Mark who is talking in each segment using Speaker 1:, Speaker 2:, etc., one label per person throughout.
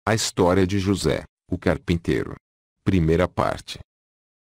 Speaker 1: A história de José, o carpinteiro. Primeira parte.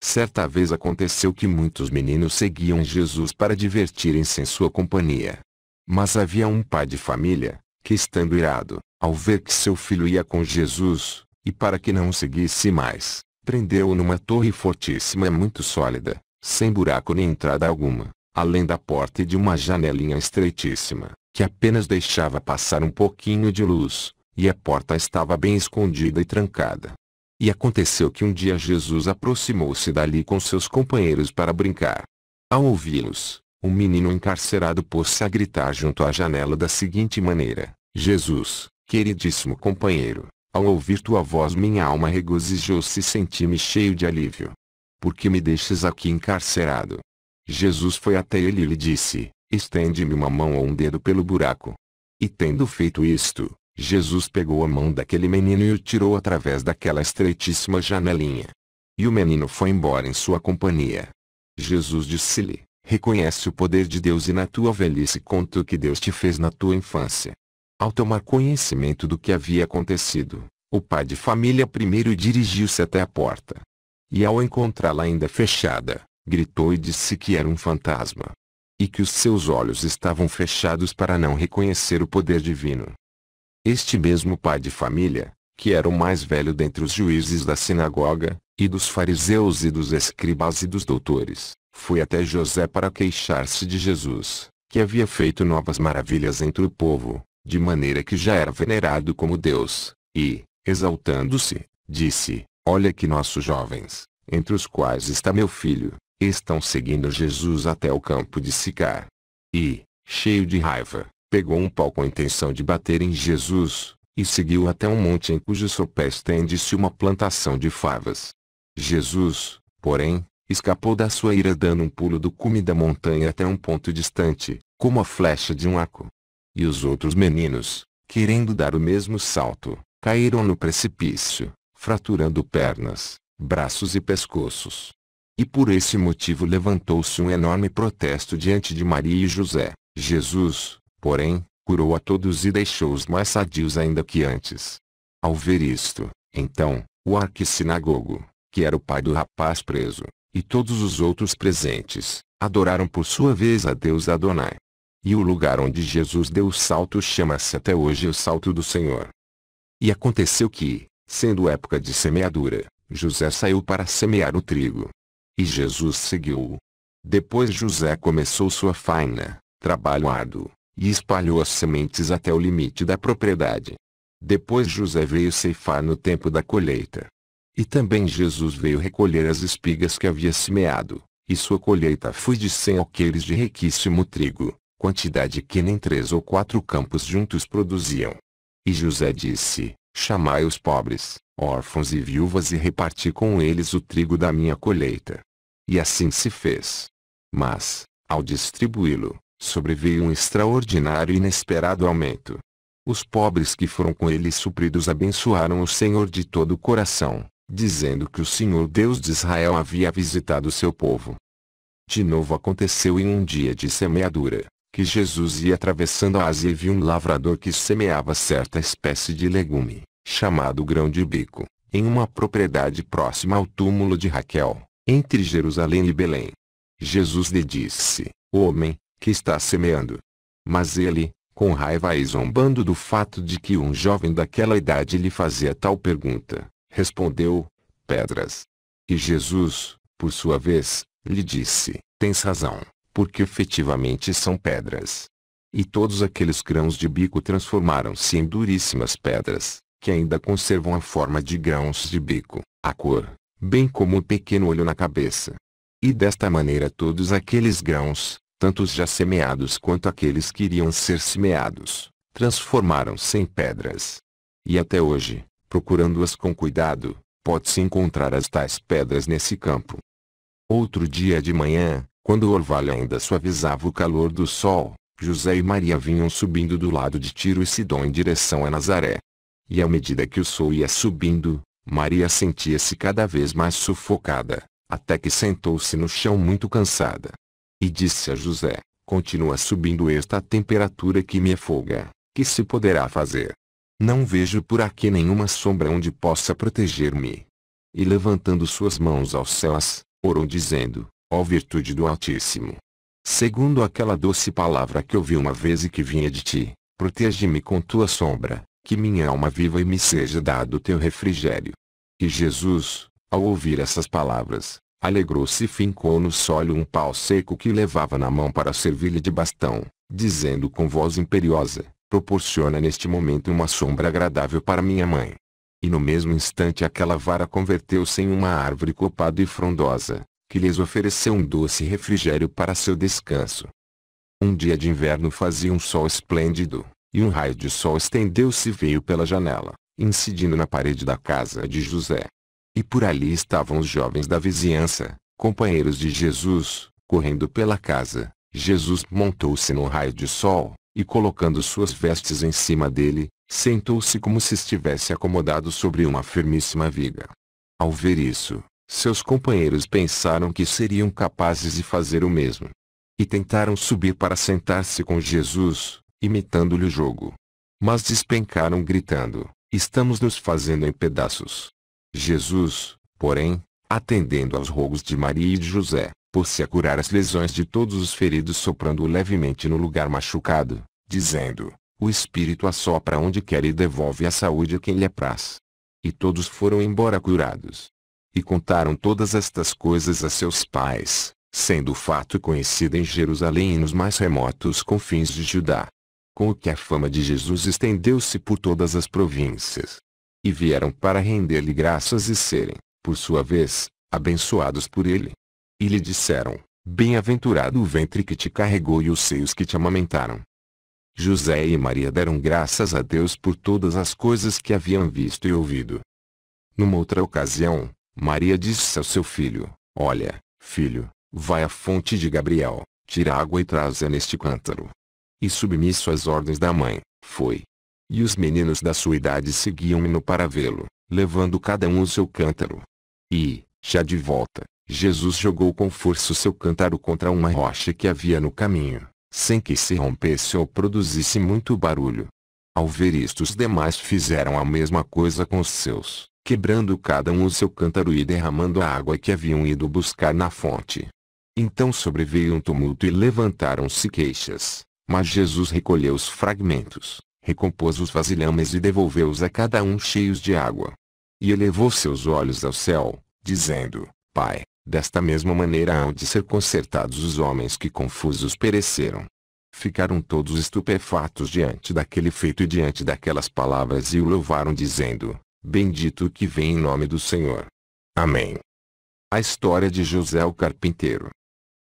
Speaker 1: Certa vez aconteceu que muitos meninos seguiam Jesus para divertirem-se em sua companhia. Mas havia um pai de família, que estando irado, ao ver que seu filho ia com Jesus, e para que não o seguisse mais, prendeu-o numa torre fortíssima e muito sólida, sem buraco nem entrada alguma, além da porta e de uma janelinha estreitíssima, que apenas deixava passar um pouquinho de luz, e a porta estava bem escondida e trancada. E aconteceu que um dia Jesus aproximou-se dali com seus companheiros para brincar. Ao ouvi-los, um menino encarcerado pôs-se a gritar junto à janela da seguinte maneira: Jesus, queridíssimo companheiro, ao ouvir tua voz minha alma regozijou-se e senti-me cheio de alívio. Por que me deixas aqui encarcerado? Jesus foi até ele e lhe disse: estende-me uma mão ou um dedo pelo buraco. E tendo feito isto, Jesus pegou a mão daquele menino e o tirou através daquela estreitíssima janelinha. E o menino foi embora em sua companhia. Jesus disse-lhe: reconhece o poder de Deus e na tua velhice conta o que Deus te fez na tua infância. Ao tomar conhecimento do que havia acontecido, o pai de família primeiro dirigiu-se até a porta. E ao encontrá-la ainda fechada, gritou e disse que era um fantasma. E que os seus olhos estavam fechados para não reconhecer o poder divino. Este mesmo pai de família, que era o mais velho dentre os juízes da sinagoga, e dos fariseus e dos escribas e dos doutores, foi até José para queixar-se de Jesus, que havia feito novas maravilhas entre o povo, de maneira que já era venerado como Deus, e, exaltando-se, disse: olha que nossos jovens, entre os quais está meu filho, estão seguindo Jesus até o campo de Sicar. E, cheio de raiva, pegou um pau com a intenção de bater em Jesus, e seguiu até um monte em cujo sopé estende-se uma plantação de favas. Jesus, porém, escapou da sua ira dando um pulo do cume da montanha até um ponto distante, como a flecha de um arco. E os outros meninos, querendo dar o mesmo salto, caíram no precipício, fraturando pernas, braços e pescoços. E por esse motivo levantou-se um enorme protesto diante de Maria e José. Jesus, porém, curou a todos e deixou-os mais sadios ainda que antes. Ao ver isto, então, o arquissinagogo, que era o pai do rapaz preso, e todos os outros presentes, adoraram por sua vez a Deus Adonai. E o lugar onde Jesus deu o salto chama-se até hoje o Salto do Senhor. E aconteceu que, sendo época de semeadura, José saiu para semear o trigo. E Jesus seguiu-o. Depois José começou sua faina, trabalho árduo, e espalhou as sementes até o limite da propriedade. Depois José veio ceifar no tempo da colheita. E também Jesus veio recolher as espigas que havia semeado, e sua colheita foi de 100 alqueires de riquíssimo trigo, quantidade que nem 3 ou 4 campos juntos produziam. E José disse: chamai os pobres, órfãos e viúvas e reparti com eles o trigo da minha colheita. E assim se fez. Mas, ao distribuí-lo, sobreveio um extraordinário e inesperado aumento. Os pobres que foram com ele supridos abençoaram o Senhor de todo o coração, dizendo que o Senhor Deus de Israel havia visitado seu povo. De novo aconteceu em um dia de semeadura, que Jesus ia atravessando a Ásia e viu um lavrador que semeava certa espécie de legume, chamado grão de bico, em uma propriedade próxima ao túmulo de Raquel, entre Jerusalém e Belém. Jesus lhe disse: homem, que está semeando? Mas ele, com raiva e zombando do fato de que um jovem daquela idade lhe fazia tal pergunta, respondeu: pedras. E Jesus, por sua vez, lhe disse: tens razão, porque efetivamente são pedras. E todos aqueles grãos de bico transformaram-se em duríssimas pedras, que ainda conservam a forma de grãos de bico, a cor, bem como um pequeno olho na cabeça. E desta maneira todos aqueles grãos, tanto os já semeados quanto aqueles que iriam ser semeados, transformaram-se em pedras. E até hoje, procurando-as com cuidado, pode-se encontrar as tais pedras nesse campo. Outro dia de manhã, quando o orvalho ainda suavizava o calor do sol, José e Maria vinham subindo do lado de Tiro e Sidom em direção a Nazaré. E à medida que o sol ia subindo, Maria sentia-se cada vez mais sufocada, até que sentou-se no chão muito cansada. E disse a José: continua subindo esta temperatura que me afoga, que se poderá fazer? Não vejo por aqui nenhuma sombra onde possa proteger-me. E levantando suas mãos aos céus, orou dizendo: ó virtude do Altíssimo, segundo aquela doce palavra que ouvi uma vez e que vinha de ti, protege-me com tua sombra, que minha alma viva e me seja dado teu refrigério. E Jesus, ao ouvir essas palavras, alegrou-se e fincou no solo um pau seco que levava na mão para servir-lhe de bastão, dizendo com voz imperiosa: proporciona neste momento uma sombra agradável para minha mãe. E no mesmo instante aquela vara converteu-se em uma árvore copada e frondosa, que lhes ofereceu um doce refrigério para seu descanso. Um dia de inverno fazia um sol esplêndido, e um raio de sol estendeu-se e veio pela janela, incidindo na parede da casa de José. E por ali estavam os jovens da vizinhança, companheiros de Jesus, correndo pela casa. Jesus montou-se no raio de sol, e colocando suas vestes em cima dele, sentou-se como se estivesse acomodado sobre uma firmíssima viga. Ao ver isso, seus companheiros pensaram que seriam capazes de fazer o mesmo. E tentaram subir para sentar-se com Jesus, imitando-lhe o jogo. Mas despencaram gritando: estamos nos fazendo em pedaços. Jesus, porém, atendendo aos rogos de Maria e de José, pôs-se a curar as lesões de todos os feridos soprando levemente no lugar machucado, dizendo: o Espírito assopra onde quer e devolve a saúde a quem lhe apraz. E todos foram embora curados. E contaram todas estas coisas a seus pais, sendo o fato conhecido em Jerusalém e nos mais remotos confins de Judá. Com o que a fama de Jesus estendeu-se por todas as províncias. E vieram para render-lhe graças e serem, por sua vez, abençoados por ele. E lhe disseram: bem-aventurado o ventre que te carregou e os seios que te amamentaram. José e Maria deram graças a Deus por todas as coisas que haviam visto e ouvido. Numa outra ocasião, Maria disse ao seu filho: olha, filho, vai à fonte de Gabriel, tira água e traz-a neste cântaro. E submisso às ordens da mãe, foi. E os meninos da sua idade seguiam-no para vê-lo, levando cada um o seu cântaro. E, já de volta, Jesus jogou com força o seu cântaro contra uma rocha que havia no caminho, sem que se rompesse ou produzisse muito barulho. Ao ver isto, os demais fizeram a mesma coisa com os seus, quebrando cada um o seu cântaro e derramando a água que haviam ido buscar na fonte. Então sobreveio um tumulto e levantaram-se queixas, mas Jesus recolheu os fragmentos, recompôs os vasilhames e devolveu-os a cada um cheios de água. E elevou seus olhos ao céu, dizendo: Pai, desta mesma maneira hão de ser consertados os homens que confusos pereceram. Ficaram todos estupefatos diante daquele feito e diante daquelas palavras e o louvaram dizendo: Bendito o que vem em nome do Senhor. Amém. A história de José o carpinteiro.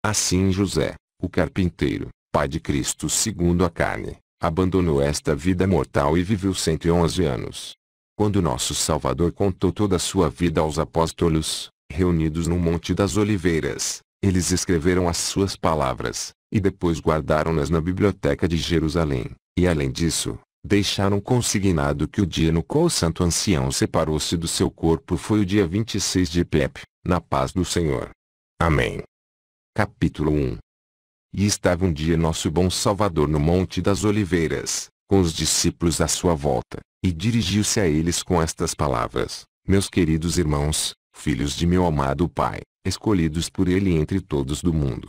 Speaker 1: Assim José, o carpinteiro, pai de Cristo segundo a carne, abandonou esta vida mortal e viveu 111 anos. Quando nosso Salvador contou toda a sua vida aos apóstolos, reunidos no Monte das Oliveiras, eles escreveram as suas palavras, e depois guardaram-nas na biblioteca de Jerusalém, e além disso, deixaram consignado que o dia no qual o santo ancião separou-se do seu corpo foi o dia 26 de Epep, na paz do Senhor. Amém. Capítulo 1. E estava um dia nosso bom Salvador no Monte das Oliveiras, com os discípulos à sua volta, e dirigiu-se a eles com estas palavras: Meus queridos irmãos, filhos de meu amado Pai, escolhidos por Ele entre todos do mundo.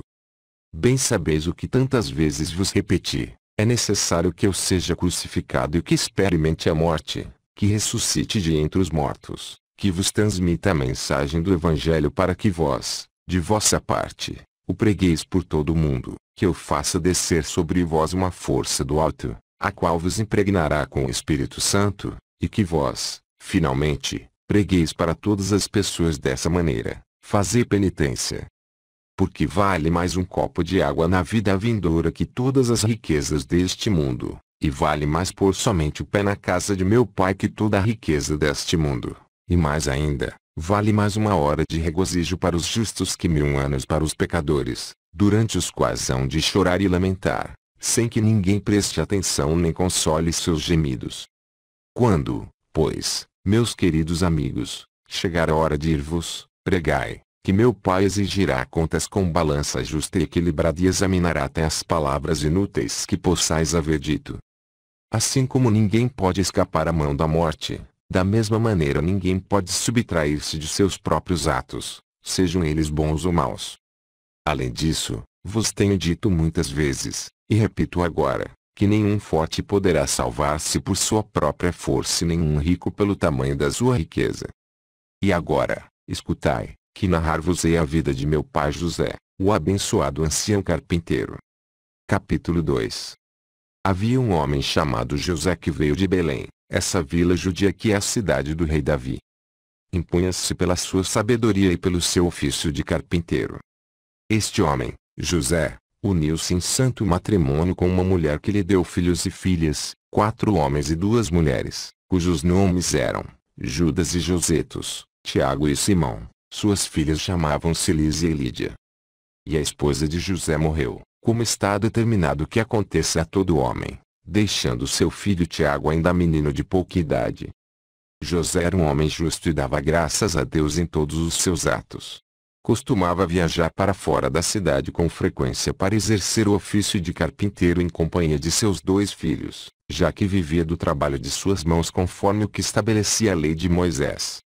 Speaker 1: Bem sabeis o que tantas vezes vos repeti: é necessário que eu seja crucificado e que experimente a morte, que ressuscite de entre os mortos, que vos transmita a mensagem do Evangelho para que vós, de vossa parte, o pregueis por todo o mundo, que eu faça descer sobre vós uma força do alto, a qual vos impregnará com o Espírito Santo, e que vós, finalmente, pregueis para todas as pessoas dessa maneira: fazei penitência. Porque vale mais um copo de água na vida vindoura que todas as riquezas deste mundo, e vale mais pôr somente o pé na casa de meu Pai que toda a riqueza deste mundo, e mais ainda, vale mais uma hora de regozijo para os justos que 1000 anos para os pecadores, durante os quais hão de chorar e lamentar, sem que ninguém preste atenção nem console seus gemidos. Quando, pois, meus queridos amigos, chegar a hora de ir-vos, pregai, que meu Pai exigirá contas com balança justa e equilibrada e examinará até as palavras inúteis que possais haver dito. Assim como ninguém pode escapar à mão da morte, da mesma maneira ninguém pode subtrair-se de seus próprios atos, sejam eles bons ou maus. Além disso, vos tenho dito muitas vezes, e repito agora, que nenhum forte poderá salvar-se por sua própria força e nenhum rico pelo tamanho da sua riqueza. E agora, escutai, que narrar-vos-ei a vida de meu pai José, o abençoado ancião carpinteiro. Capítulo 2. Havia um homem chamado José que veio de Belém, essa vila judia que é a cidade do rei Davi. Impunha-se pela sua sabedoria e pelo seu ofício de carpinteiro. Este homem, José, uniu-se em santo matrimônio com uma mulher que lhe deu filhos e filhas, 4 homens e 2 mulheres, cujos nomes eram Judas e Josetos, Tiago e Simão. Suas filhas chamavam-se Lísia e Lídia. E a esposa de José morreu, como está determinado que aconteça a todo homem, deixando seu filho Tiago ainda menino de pouca idade. José era um homem justo e dava graças a Deus em todos os seus atos. Costumava viajar para fora da cidade com frequência para exercer o ofício de carpinteiro em companhia de seus 2 filhos, já que vivia do trabalho de suas mãos conforme o que estabelecia a lei de Moisés.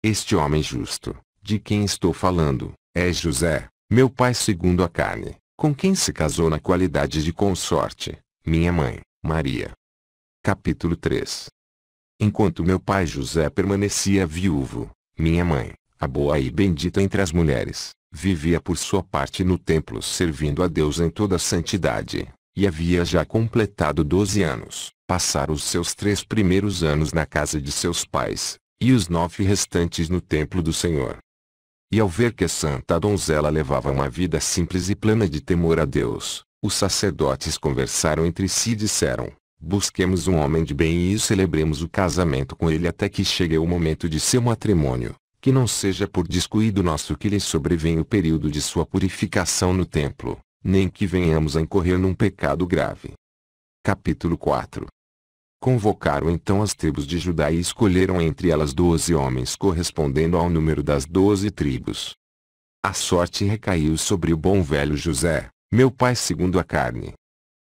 Speaker 1: Este homem justo, de quem estou falando, é José, meu pai segundo a carne, com quem se casou na qualidade de consorte, minha mãe, Maria. Capítulo 3. Enquanto meu pai José permanecia viúvo, minha mãe, a boa e bendita entre as mulheres, vivia por sua parte no templo servindo a Deus em toda a santidade, e havia já completado 12 anos, passara os seus 3 primeiros anos na casa de seus pais, e os 9 restantes no templo do Senhor. E ao ver que a santa donzela levava uma vida simples e plena de temor a Deus, os sacerdotes conversaram entre si e disseram: busquemos um homem de bem e celebremos o casamento com ele até que chegue o momento de seu matrimônio, que não seja por descuido nosso que lhe sobrevenha o período de sua purificação no templo, nem que venhamos a incorrer num pecado grave. Capítulo 4. Convocaram então as tribos de Judá e escolheram entre elas 12 homens correspondendo ao número das 12 tribos. A sorte recaiu sobre o bom velho José, meu pai segundo a carne.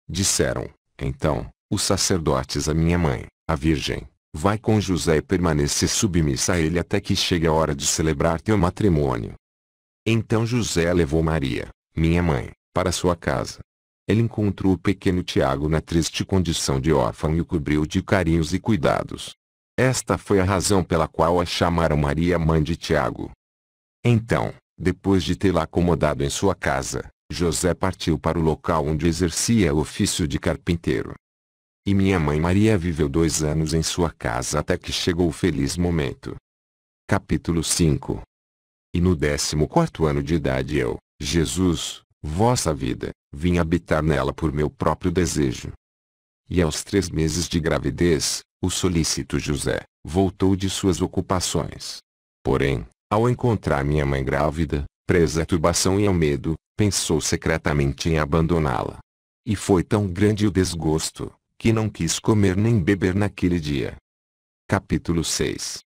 Speaker 1: Disseram, então, os sacerdotes à minha mãe, a Virgem: vai com José e permanece submissa a ele até que chegue a hora de celebrar teu matrimônio. Então José levou Maria, minha mãe, para sua casa. Ele encontrou o pequeno Tiago na triste condição de órfão e o cobriu de carinhos e cuidados. Esta foi a razão pela qual a chamaram Maria, mãe de Tiago. Então, depois de tê-la acomodado em sua casa, José partiu para o local onde exercia o ofício de carpinteiro. E minha mãe Maria viveu 2 anos em sua casa até que chegou o feliz momento. Capítulo 5. E no 14º ano de idade eu, Jesus, vossa vida, vim habitar nela por meu próprio desejo. E aos 3 meses de gravidez, o solícito José, voltou de suas ocupações. Porém, ao encontrar minha mãe grávida, presa à turbação e ao medo, pensou secretamente em abandoná-la. E foi tão grande o desgosto, que não quis comer nem beber naquele dia. Capítulo 6.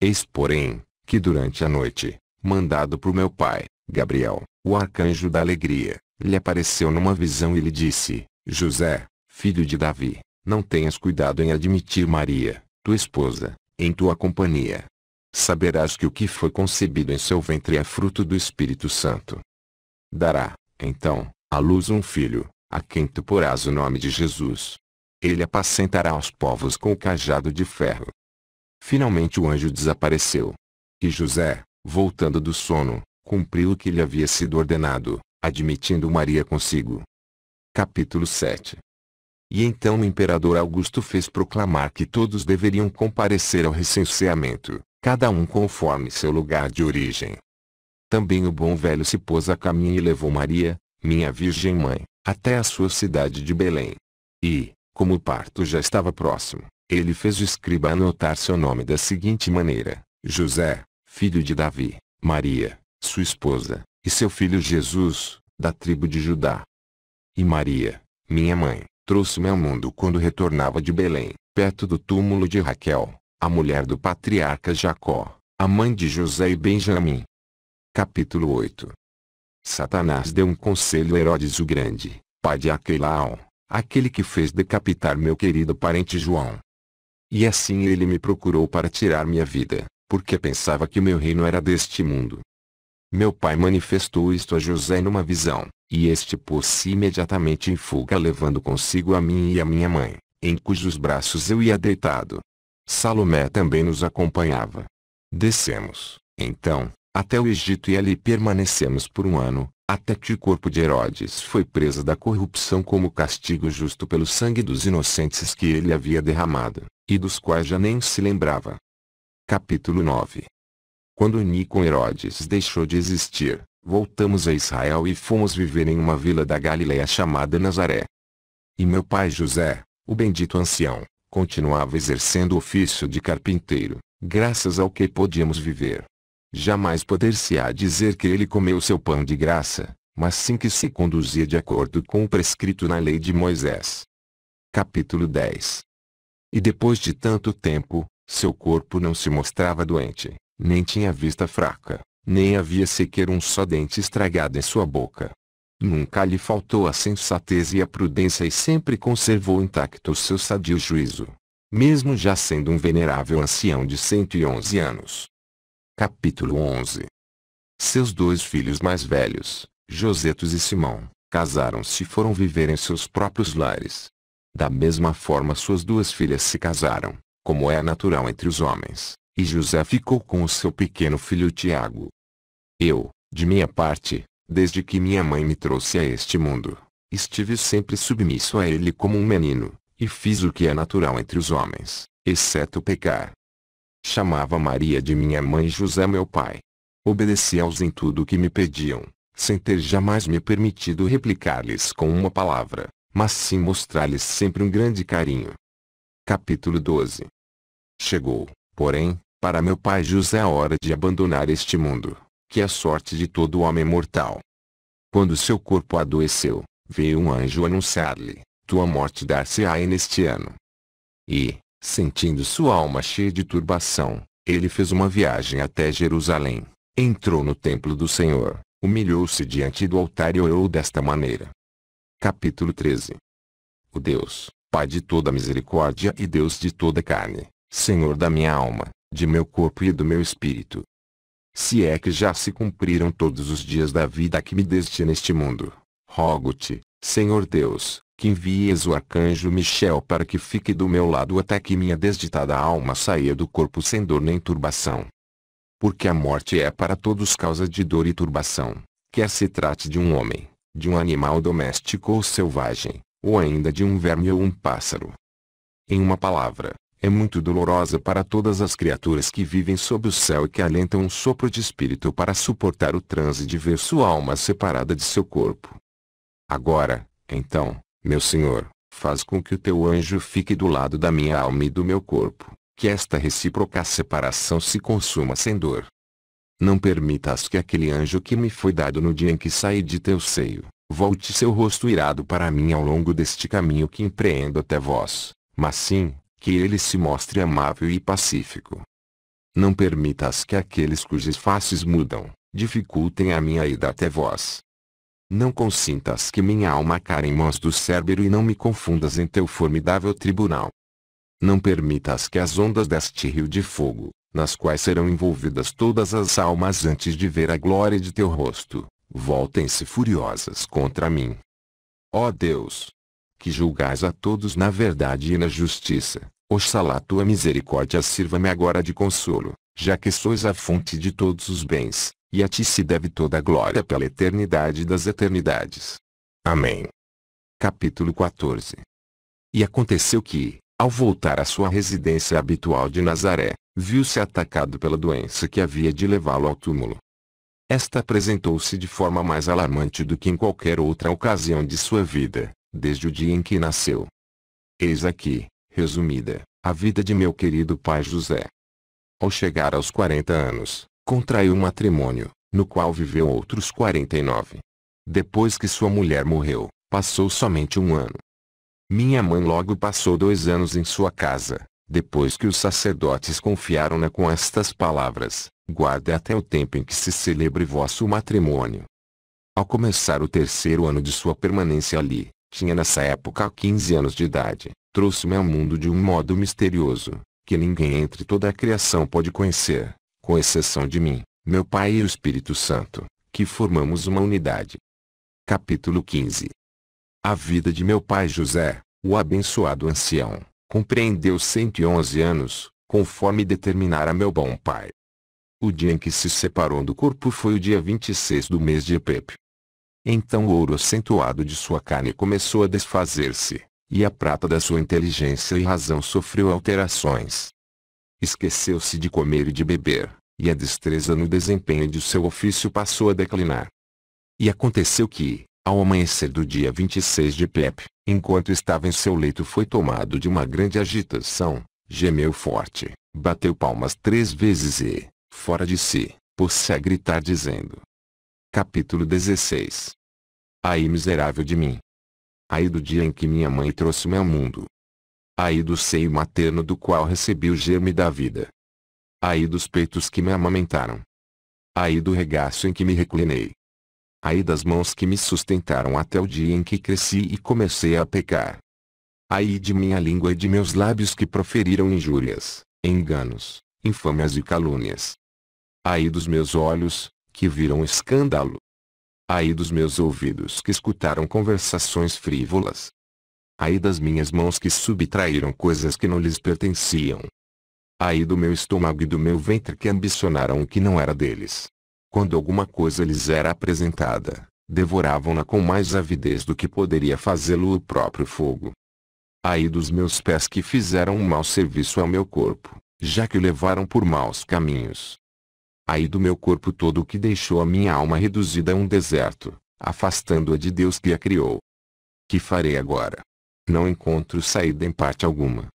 Speaker 1: Eis porém, que durante a noite, mandado por meu pai, Gabriel, o arcanjo da alegria, lhe apareceu numa visão e lhe disse: José, filho de Davi, não tenhas cuidado em admitir Maria, tua esposa, em tua companhia. Saberás que o que foi concebido em seu ventre é fruto do Espírito Santo. Dará, então, à luz um filho, a quem tu porás o nome de Jesus. Ele apacentará os povos com o cajado de ferro. Finalmente o anjo desapareceu. E José, voltando do sono, cumpriu o que lhe havia sido ordenado, admitindo Maria consigo. Capítulo 7. E então o imperador Augusto fez proclamar que todos deveriam comparecer ao recenseamento, cada um conforme seu lugar de origem. Também o bom velho se pôs a caminho e levou Maria, minha Virgem Mãe, até a sua cidade de Belém. E, como o parto já estava próximo, ele fez o escriba anotar seu nome da seguinte maneira: José, filho de Davi, Maria, sua esposa, e seu filho Jesus, da tribo de Judá. E Maria, minha mãe, trouxe-me ao mundo quando retornava de Belém, perto do túmulo de Raquel, a mulher do patriarca Jacó, a mãe de José e Benjamim. Capítulo 8. Satanás deu um conselho a Herodes o Grande, pai de Aquelau, aquele que fez decapitar meu querido parente João. E assim ele me procurou para tirar minha vida, porque pensava que meu reino era deste mundo. Meu pai manifestou isto a José numa visão, e este pôs-se imediatamente em fuga levando consigo a mim e a minha mãe, em cujos braços eu ia deitado. Salomé também nos acompanhava. Descemos, então, até o Egito e ali permanecemos por um ano, até que o corpo de Herodes foi preso da corrupção como castigo justo pelo sangue dos inocentes que ele havia derramado, e dos quais já nem se lembrava. Capítulo 9. Quando Nicom Herodes deixou de existir, voltamos a Israel e fomos viver em uma vila da Galileia chamada Nazaré. E meu pai José, o bendito ancião, continuava exercendo o ofício de carpinteiro, graças ao que podíamos viver. Jamais poder-se-á dizer que ele comeu seu pão de graça, mas sim que se conduzia de acordo com o prescrito na lei de Moisés. Capítulo 10. E depois de tanto tempo, seu corpo não se mostrava doente, nem tinha vista fraca, nem havia sequer um só dente estragado em sua boca. Nunca lhe faltou a sensatez e a prudência e sempre conservou intacto o seu sadio juízo, mesmo já sendo um venerável ancião de 111 anos. Capítulo 11. Seus 2 filhos mais velhos, Josetos e Simão, casaram-se e foram viver em seus próprios lares. Da mesma forma suas 2 filhas se casaram, como é natural entre os homens, e José ficou com o seu pequeno filho Tiago. Eu, de minha parte, desde que minha mãe me trouxe a este mundo, estive sempre submisso a ele como um menino, e fiz o que é natural entre os homens, exceto pecar. Chamava Maria de minha mãe e José meu pai. Obedeci-aos em tudo o que me pediam, sem ter jamais me permitido replicar-lhes com uma palavra, mas sim mostrar-lhes sempre um grande carinho. Capítulo 12. Chegou, porém, para meu pai José a hora de abandonar este mundo, que é a sorte de todo homem mortal. Quando seu corpo adoeceu, veio um anjo anunciar-lhe: tua morte dar-se-á neste ano. E, sentindo sua alma cheia de turbação, ele fez uma viagem até Jerusalém, entrou no templo do Senhor, humilhou-se diante do altar e orou desta maneira. Capítulo 13. O Deus, Pai de toda misericórdia e Deus de toda carne, Senhor da minha alma, de meu corpo e do meu espírito. Se é que já se cumpriram todos os dias da vida que me deste neste mundo, rogo-te, Senhor Deus, que envies o arcanjo Michel para que fique do meu lado até que minha desditada alma saia do corpo sem dor nem turbação. Porque a morte é para todos causa de dor e turbação, quer se trate de um homem, de um animal doméstico ou selvagem, ou ainda de um verme ou um pássaro. Em uma palavra, é muito dolorosa para todas as criaturas que vivem sob o céu e que alentam um sopro de espírito para suportar o transe de ver sua alma separada de seu corpo. Agora, então, meu Senhor, faz com que o teu anjo fique do lado da minha alma e do meu corpo, que esta recíproca separação se consuma sem dor. Não permitas que aquele anjo que me foi dado no dia em que saí de teu seio, volte seu rosto irado para mim ao longo deste caminho que empreendo até vós, mas sim, que ele se mostre amável e pacífico. Não permitas que aqueles cujas faces mudam, dificultem a minha ida até vós. Não consintas que minha alma caia em mãos do Cérbero e não me confundas em teu formidável tribunal. Não permitas que as ondas deste rio de fogo, nas quais serão envolvidas todas as almas antes de ver a glória de teu rosto, voltem-se furiosas contra mim. Ó Deus, que julgais a todos na verdade e na justiça, oxalá tua misericórdia sirva-me agora de consolo, já que sois a fonte de todos os bens, e a ti se deve toda a glória pela eternidade das eternidades. Amém. Capítulo 14. E aconteceu que, ao voltar à sua residência habitual de Nazaré, viu-se atacado pela doença que havia de levá-lo ao túmulo. Esta apresentou-se de forma mais alarmante do que em qualquer outra ocasião de sua vida, desde o dia em que nasceu. Eis aqui, resumida, a vida de meu querido pai José. Ao chegar aos 40 anos, contraiu um matrimônio, no qual viveu outros 49. Depois que sua mulher morreu, passou somente um ano. Minha mãe logo passou 2 anos em sua casa, depois que os sacerdotes confiaram-na com estas palavras: guarde até o tempo em que se celebre vosso matrimônio. Ao começar o 3º ano de sua permanência ali, tinha nessa época 15 anos de idade, trouxe-me ao mundo de um modo misterioso, que ninguém entre toda a criação pode conhecer, com exceção de mim, meu Pai e o Espírito Santo, que formamos uma unidade. Capítulo 15. A vida de meu pai José, o abençoado ancião, compreendeu 111 anos, conforme determinara meu bom pai. O dia em que se separou do corpo foi o dia 26 do mês de Epep. Então o ouro acentuado de sua carne começou a desfazer-se, e a prata da sua inteligência e razão sofreu alterações. Esqueceu-se de comer e de beber, e a destreza no desempenho de seu ofício passou a declinar. E aconteceu que, ao amanhecer do dia 26 de Epep, enquanto estava em seu leito foi tomado de uma grande agitação, gemeu forte, bateu palmas 3 vezes e, fora de si, pôs-se a gritar dizendo. Capítulo 16. Ai miserável de mim! Ai do dia em que minha mãe trouxe-me ao mundo! Ai do seio materno do qual recebi o germe da vida! Ai dos peitos que me amamentaram! Ai do regaço em que me reclinei! Ai das mãos que me sustentaram até o dia em que cresci e comecei a pecar! Ai de minha língua e de meus lábios que proferiram injúrias, enganos, infâmias e calúnias! Ai dos meus olhos, que viram escândalo! Ai dos meus ouvidos que escutaram conversações frívolas! Ai das minhas mãos que subtraíram coisas que não lhes pertenciam! Ai do meu estômago e do meu ventre que ambicionaram o que não era deles! Quando alguma coisa lhes era apresentada, devoravam-na com mais avidez do que poderia fazê-lo o próprio fogo. Ai dos meus pés que fizeram um mau serviço ao meu corpo, já que o levaram por maus caminhos. Ai do meu corpo todo que deixou a minha alma reduzida a um deserto, afastando-a de Deus que a criou. Que farei agora? Não encontro saída em parte alguma.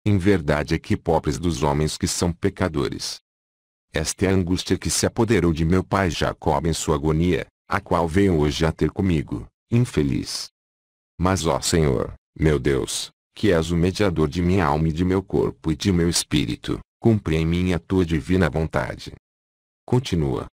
Speaker 1: Em verdade é que pobres dos homens que são pecadores. Esta é a angústia que se apoderou de meu pai Jacob em sua agonia, a qual veio hoje a ter comigo, infeliz. Mas ó Senhor, meu Deus, que és o mediador de minha alma e de meu corpo e de meu espírito, cumpre em mim a tua divina vontade. Continua,